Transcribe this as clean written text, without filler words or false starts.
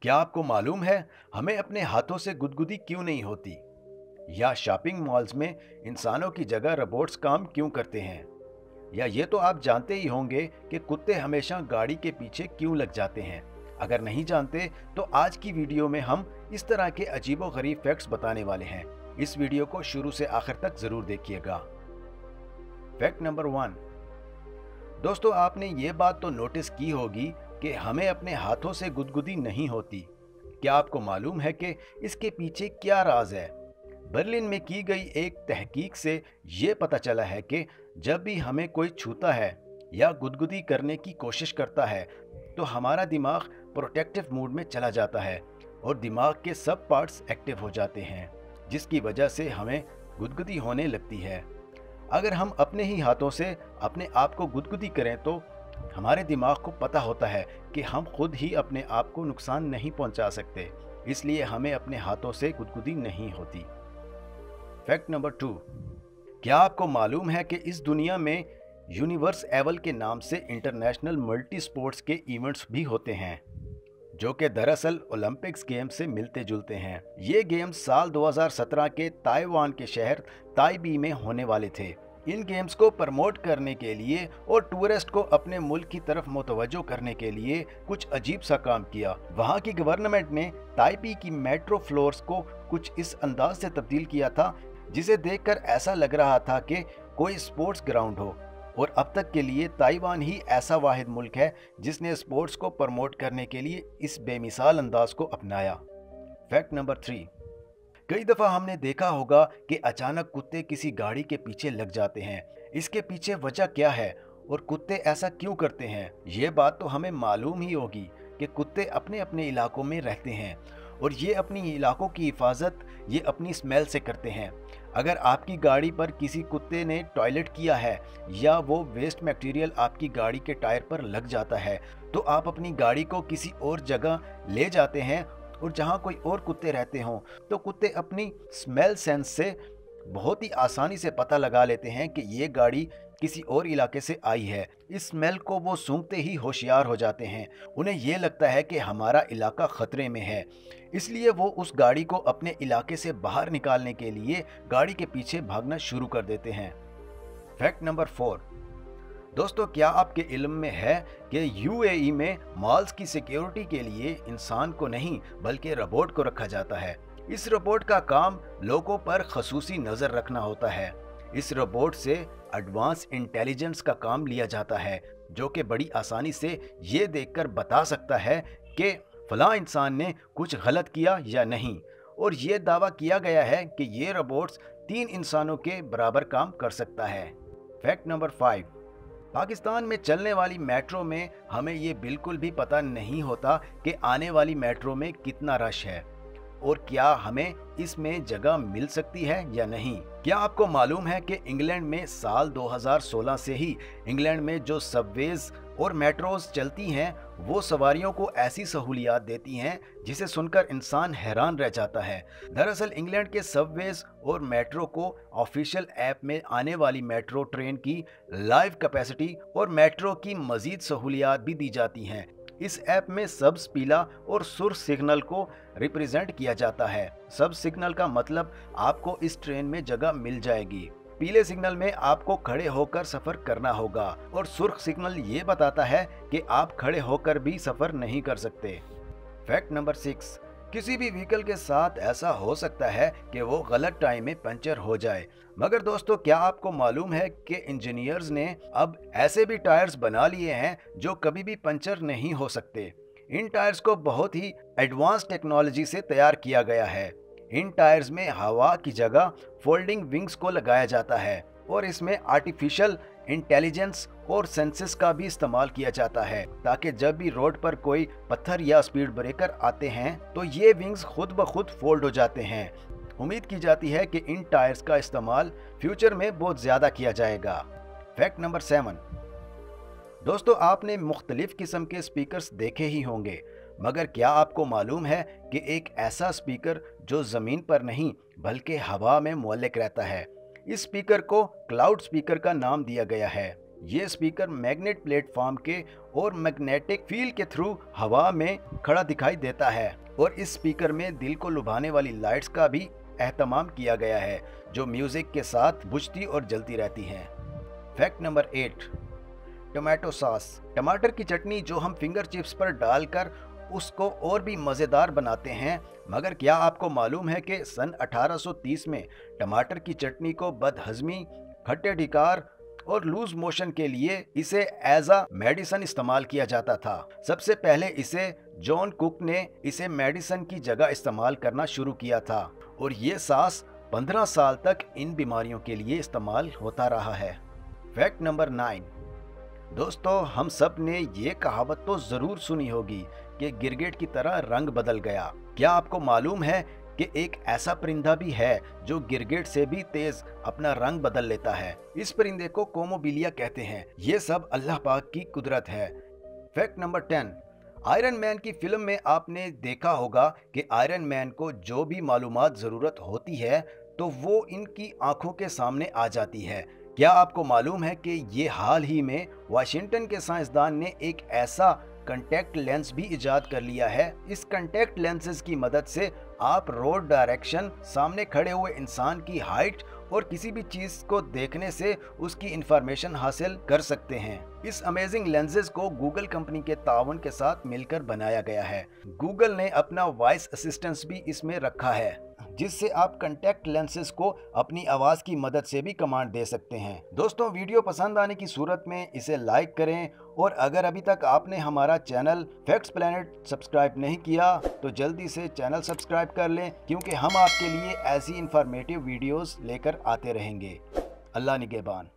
क्या आपको मालूम है हमें अपने हाथों से गुदगुदी क्यों नहीं होती? या शॉपिंग मॉल्स में इंसानों की जगह रोबोट्स काम क्यों करते हैं? या ये तो आप जानते ही होंगे कि कुत्ते हमेशा गाड़ी के पीछे क्यों लग जाते हैं। अगर नहीं जानते तो आज की वीडियो में हम इस तरह के अजीबोगरीब फैक्ट्स बताने वाले हैं। इस वीडियो को शुरू से आखिर तक जरूर देखिएगा। Fact number 1। दोस्तों, आपने ये बात तो नोटिस की होगी कि हमें अपने हाथों से गुदगुदी नहीं होती। क्या आपको मालूम है कि इसके पीछे क्या राज है? बर्लिन में की गई एक तहकीक से ये पता चला है कि जब भी हमें कोई छूता है या गुदगुदी करने की कोशिश करता है तो हमारा दिमाग प्रोटेक्टिव मोड में चला जाता है और दिमाग के सब पार्ट्स एक्टिव हो जाते हैं, जिसकी वजह से हमें गुदगुदी होने लगती है। अगर हम अपने ही हाथों से अपने आप को गुदगुदी करें तो हमारे दिमाग को पता होता है कि हम खुद ही अपने आप को नुकसान नहीं पहुंचा सकते, इसलिए हमें अपने हाथों से गुदगुदी नहीं होती। Fact number 2। क्या आपको मालूम है कि इस दुनिया में यूनिवर्स एवल के नाम से इंटरनेशनल मल्टी स्पोर्ट्स के इवेंट्स भी होते हैं, जो कि दरअसल ओलंपिक्स गेम से मिलते जुलते हैं। ये गेम्स साल 2017 के ताइवान के शहर ताइबी में होने वाले थे। इन गेम्स को प्रमोट करने के लिए और टूरिस्ट को अपने मुल्क की तरफ मुतवज्जो करने के लिए कुछ अजीब सा काम किया। वहाँ की गवर्नमेंट ने ताइपी की मेट्रो फ्लोर्स को कुछ इस अंदाज से तब्दील किया था जिसे देखकर ऐसा लग रहा था कि कोई स्पोर्ट्स ग्राउंड हो। और अब तक के लिए ताइवान ही ऐसा वाहिद मुल्क है जिसने स्पोर्ट्स को प्रमोट करने के लिए इस बेमिसाल अंदाज को अपनाया। Fact number 3। कई दफ़ा हमने देखा होगा कि अचानक कुत्ते किसी गाड़ी के पीछे लग जाते हैं। इसके पीछे वजह क्या है और कुत्ते ऐसा क्यों करते हैं? ये बात तो हमें मालूम ही होगी कि कुत्ते अपने अपने इलाकों में रहते हैं और ये अपनी इलाकों की हिफाजत ये अपनी स्मेल से करते हैं। अगर आपकी गाड़ी पर किसी कुत्ते ने टॉयलेट किया है या वो वेस्ट मटेरियल आपकी गाड़ी के टायर पर लग जाता है तो आप अपनी गाड़ी को किसी और जगह ले जाते हैं और जहाँ कोई और कुत्ते रहते हों तो कुत्ते अपनी स्मेल सेंस से बहुत ही आसानी से पता लगा लेते हैं कि ये गाड़ी किसी और इलाके से आई है। इस स्मेल को वो सूंघते ही होशियार हो जाते हैं। उन्हें ये लगता है कि हमारा इलाका खतरे में है, इसलिए वो उस गाड़ी को अपने इलाके से बाहर निकालने के लिए गाड़ी के पीछे भागना शुरू कर देते हैं। Fact number 4। दोस्तों, क्या आपके इल्म में है कि यूएई में मॉल्स की सिक्योरिटी के लिए इंसान को नहीं बल्कि रोबोट को रखा जाता है। इस रोबोट का काम लोगों पर खसूसी नज़र रखना होता है। इस रोबोट से एडवांस इंटेलिजेंस का काम लिया जाता है, जो कि बड़ी आसानी से ये देखकर बता सकता है कि फलां इंसान ने कुछ गलत किया या नहीं। और ये दावा किया गया है कि ये रोबोट्स 3 इंसानों के बराबर काम कर सकता है। Fact number 5। पाकिस्तान में चलने वाली मेट्रो में हमें ये बिल्कुल भी पता नहीं होता कि आने वाली मेट्रो में कितना रश है और क्या हमें इसमें जगह मिल सकती है या नहीं। क्या आपको मालूम है कि इंग्लैंड में साल 2016 से ही इंग्लैंड में जो सबवेज और मेट्रोज चलती हैं वो सवारियों को ऐसी सहूलियात देती हैं जिसे सुनकर इंसान हैरान रह जाता है। दरअसल इंग्लैंड के सबवेज और मेट्रो को ऑफिशियल ऐप में आने वाली मेट्रो ट्रेन की लाइव कैपेसिटी और मेट्रो की मजीद सहूलियात भी दी जाती हैं। इस ऐप में सब्ज, पीला और सुर्ख सिग्नल को रिप्रेजेंट किया जाता है। सब्ज सिग्नल का मतलब आपको इस ट्रेन में जगह मिल जाएगी, पीले सिग्नल में आपको खड़े होकर सफर करना होगा और सुर्ख सिग्नल ये बताता है कि आप खड़े होकर भी सफर नहीं कर सकते। Fact number 6। किसी भी व्हीकल के साथ ऐसा हो सकता है कि वो गलत टाइम में पंचर हो जाए, मगर दोस्तों, क्या आपको मालूम है कि इंजीनियर्स ने अब ऐसे भी टायर्स बना लिए हैं जो कभी भी पंचर नहीं हो सकते। इन टायर्स को बहुत ही एडवांस टेक्नोलॉजी से तैयार किया गया है। इन टायर्स में हवा की जगह फोल्डिंग विंग्स को लगाया जाता है और इसमें आर्टिफिशियल इंटेलिजेंस और सेंसेस का भी इस्तेमाल किया जाता है ताकि जब भी रोड पर कोई पत्थर या स्पीड ब्रेकर आते हैं तो ये विंग्स खुद ब खुद फोल्ड हो जाते हैं। उम्मीद की जाती है कि इन टायर्स का इस्तेमाल फ्यूचर में बहुत ज़्यादा किया जाएगा। Fact number 7। दोस्तों, आपने मुख्तलिफ किस्म के स्पीकर्स देखे ही होंगे, मगर क्या आपको मालूम है कि एक ऐसा स्पीकर जो ज़मीन पर नहीं बल्कि हवा में मुअल्लिक रहता है। इस स्पीकर को क्लाउड स्पीकर का नाम दिया गया है। ये स्पीकर मैग्नेट प्लेटफॉर्म के और मैग्नेटिक फील्ड के थ्रू हवा में खड़ा दिखाई देता है और इस स्पीकर में दिल को लुभाने वाली लाइट्स का भी एहतमाम किया गया है जो म्यूजिक के साथ बुझती और जलती रहती हैं। Fact number 8, tomato sauce. टमाटर की चटनी जो हम फिंगर चिप्स पर डालकर उसको और भी मज़ेदार बनाते हैं, मगर क्या आपको मालूम है कि सन 1830 में टमाटर की चटनी को बदहजमी, खट्टे ढिकार और लूज मोशन के लिए इसे एज अ मेडिसिन इस्तेमाल किया जाता था। सबसे पहले इसे जॉन कुक ने इसे मेडिसिन की जगह इस्तेमाल करना शुरू किया था और ये सॉस 15 साल तक इन बीमारियों के लिए इस्तेमाल होता रहा है। फैक्ट नंबर 9, दोस्तों हम सब ने ये कहावत तो ज़रूर सुनी होगी कि गिरगिट की तरह रंग बदल गया। क्या आपको मालूम है कि एक ऐसा परिंदा भी है जो गिरगिट से भी तेज अपना रंग बदल लेता है? इस परिंदे को कोमोबिलिया कहते हैं। ये सब अल्लाह पाक की कुदरत है। फैक्ट नंबर 10, आयरन मैन की फिल्म में आपने देखा होगा कि आयरन मैन को जो भी मालूमात ज़रूरत होती है तो वो इनकी आंखों के सामने आ जाती है। क्या आपको मालूम है कि ये हाल ही में वाशिंगटन के साइंसदान ने एक ऐसा कंटैक्ट लेंस भी इजाद कर लिया है? इस कंटैक्ट लेंसेज की मदद से आप रोड डायरेक्शन, सामने खड़े हुए इंसान की हाइट और किसी भी चीज को देखने से उसकी इंफॉर्मेशन हासिल कर सकते हैं। इस अमेजिंग लेंसेज को गूगल कंपनी के ताउन के साथ मिलकर बनाया गया है। गूगल ने अपना वॉइस असिस्टेंस भी इसमें रखा है जिससे आप कंटैक्ट लेंसेज को अपनी आवाज़ की मदद से भी कमांड दे सकते हैं। दोस्तों वीडियो पसंद आने की सूरत में इसे लाइक करें और अगर अभी तक आपने हमारा चैनल फैक्ट्स प्लैनेट सब्सक्राइब नहीं किया तो जल्दी से चैनल सब्सक्राइब कर लें क्योंकि हम आपके लिए ऐसी इंफॉर्मेटिव वीडियोस लेकर आते रहेंगे। अल्लाह निगहबान।